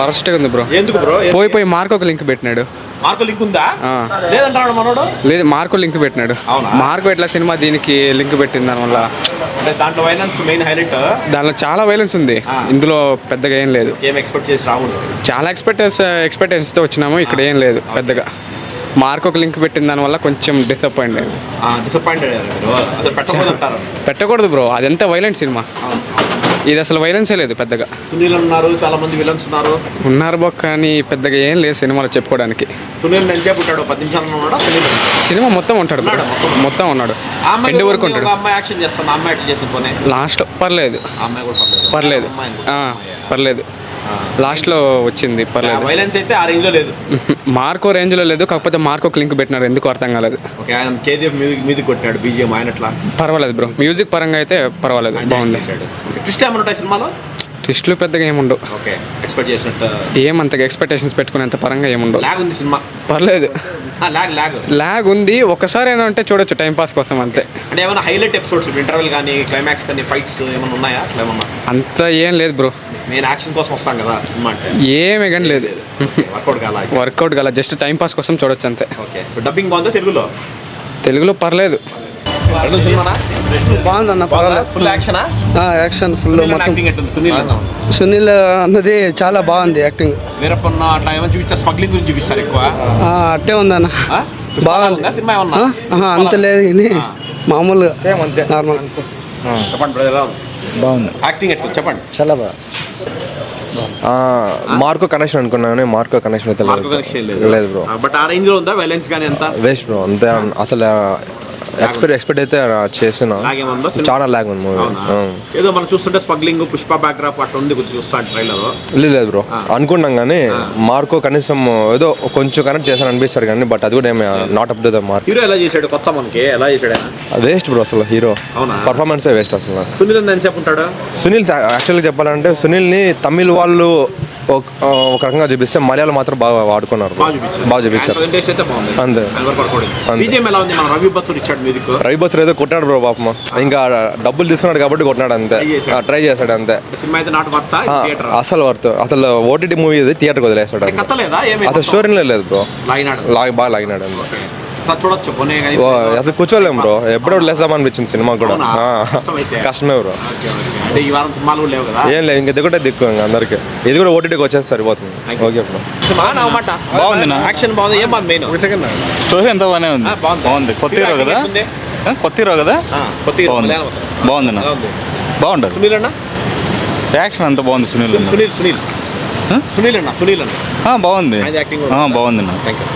వరస్ట్గా ఉంది బ్రో. ఎందుకు బ్రో? పోయి మార్క్ ఒక లింక్ పెట్టినాడు. మార్కో లింక్ ఉందా? లేదంటాడు మనోడు. లేదు, మార్కో లింక్ పెట్టినాడు. మార్కో ఎట్లా సినిమా దీనికి లింక్ పెట్టింది దానివల్ల. అంటే దాంట్లో వైలెన్స్ మెయిన్ హైలైట్. దానిలో చాలా వైలెన్స్ ఉంది, ఇందులో పెద్దగా ఏం లేదు. ఏం ఎక్స్పెక్ట్ చేసి రాకూడదు. చాలా ఎక్స్పెక్టేషన్స్తో వచ్చినాము, ఇక్కడ ఏం లేదు పెద్దగా. మార్క్ ఒక లింక్ పెట్టిన దానివల్ల కొంచెం డిసప్పాయింట్ పెట్టకూడదు బ్రో, అదంతా వైలెంట్ సినిమా. ఇది అసలు వైలెన్సే లేదు పెద్దగా. సునీల్ ఉన్నారు, చాలా మంది విలన్స్ ఉన్నారు బొక్క, కానీ పెద్దగా ఏం లేదు సినిమాలో చెప్పుకోవడానికి. సునీల్ ఎంతసేపు ఉంటాడు? 10 నిమిషాలు ఉన్నాడా? సినిమా మొత్తం ఉంటాడు, మొత్తం ఉన్నాడు. ఎండ్ వరకు ఉంటాడు. అమ్మాయి యాక్షన్ చేస్తాను, అమ్మాయి యాక్షన్ చేసిన పోనీ లాస్ట్ పర్లేదు, పర్లేదు పర్లేదు. లాస్ట్లో వచ్చింది పర్లేదు. వైలెన్స్ అయితే ఆ రేంజ్లో లేదు, మార్కో రేంజ్లో లేదు. కాకపోతే మార్కో లింక్ పెట్టినారు, ఎందుకు అర్థం కాలేదు. కేజీఎఫ్ మ్యూజిక్ కొట్టినాడు, బీజిఎం ఆయన ఎట్లా పర్వాలేదు బ్రో. మ్యూజిక్ పరంగా అయితే పర్వాలేదు, బాగుంది. ట్విస్ట్ ఏమైనా ఉంటాయి సినిమాలో? ట్విస్టులు పెద్దగా ఏముండవు. ఓకే, ఎక్స్పెక్ట్ చేసినట్టు ఏమంతగా ఎక్స్పెక్టేషన్స్ పెట్టుకునేంత పరంగా ఏముండవు. లాగ్ ఉంది సినిమా, పర్లేదు. లాగ్ ఉంది, ఒకసారి అయినా అంటే చూడొచ్చు టైం పాస్ కోసం అంతే. అంటే ఏమైనా హైలైట్ ఎపిసోడ్స్, ఇంటర్వెల్ కానీ క్లైమాక్స్ కానీ ఫైట్స్ ఏమైనా ఉన్నాయా? అంత ఏం లేదు బ్రో. మెయిన్ యాక్షన్ కోసం వస్తాం కదా సినిమా అంటే. ఏమీ కానీ లేదు, వర్కౌట్ కాల, జస్ట్ టైం పాస్ కోసం చూడొచ్చు అంతే. ఓకే, డబ్బింగ్ బాగుందా? తెలుగులో పర్లేదు. బాగుందన్న, full action. Action full. Sunil అన్నది చాలా బాగుంది యాక్టింగ్. వీరప్పన్న అట్లా ఏమైనా చూపించారు? స్మగ్లింగ్ గురించి చూపిస్తారు ఎక్కువ. అట్టే ఉందన్న, బాగుంది సినిమా. ఏమన్నా అంత లేదు కానీ మామూలుగా నార్మల్. చెప్పండి బ్రదర్, బాగుంది యాక్టింగ్ ఎట్లా చెప్పండి? చాలా బాగా. మార్కో కనెక్షన్ అనుకున్నాను, మార్కో కనెక్షన్ అయితే లేదు బ్రో. బట్ ఆ రేంజ్ లో ఉందా వైలెన్స్ కానీ? ఎంత వేస్ట్ బ్రో, అంతే. అసలు ఎక్స్పెక్ట్ అయితే చేసిన చాలా లాగ్ ఉంది మూవీ. ఏదో మనం చూస్తుంటే స్మగ్లింగ్, పుష్ప బ్యాక్డ్రాప్ అట్లా ఉంది, కొంచెం చూస్తా ట్రైలర్. లేదు బ్రో, అనుకున్నాం కానీ మార్కో కనీసం ఏదో కొంచెం కనెక్ట్ చేశాను అనిపిస్తారు కానీ, బట్ అది కూడా ఏమి not up to the mark. Hero ఎలా చేశాడు? కొత్త మనకి ఎలా చేశాడు? వేస్ట్ బ్రో, అసలు హీరో పర్ఫార్మెన్సే వేస్ట్ అసలు. సునీల్ ఎంత చెప్పుంటాడు? సునీల్ యాక్చువల్గా చెప్పాలంటే సునీల్ని తమిళ్ వాళ్ళు ఒక రకంగా చూపిస్తే మలయాళం మాత్రం బాగా వాడుకున్నారు, బాగా చూపించారు అంతే. రవి బస్ ఏదో కొట్టాడు బ్రో పాపం, ఇంకా డబ్బులు తీసుకున్నాడు కాబట్టి కొట్టినాడు అంతే, ట్రై చేశాడు అంతే. అసలు వర్త్, అసలు ఓటీటీ మూవీ థియేటర్కి వదిలేస్తాడు, అసలు స్టోరీలో లేదు బ్రో, బాగా లాగినాడు అంతే. అసలు కూర్చోలేము బ్రో, ఎప్పుడో లేసామనిపించింది సినిమా కూడా. కష్టమే బ్రో, ఏం లేదు, ఇంక ఇది కూడా దిక్కు అందరికి. ఇది కూడా ఓటీటీకి వచ్చేసి సరిపోతుంది. ఓకే బ్రో, బాగుంది, యాక్షన్ బాగుంది. ఏం బాగుంది? మెయిన్ స్టోరీ ఎంత బాగానే ఉంది, బాగుంది. కొత్త హీరో కదా, బాగుంది, బాగుంటుంది. సునీల్ అన్న యాక్షన్ అంత బాగుంది. సునీల్ అన్న బాగుంది. బాగుంది. Thank you.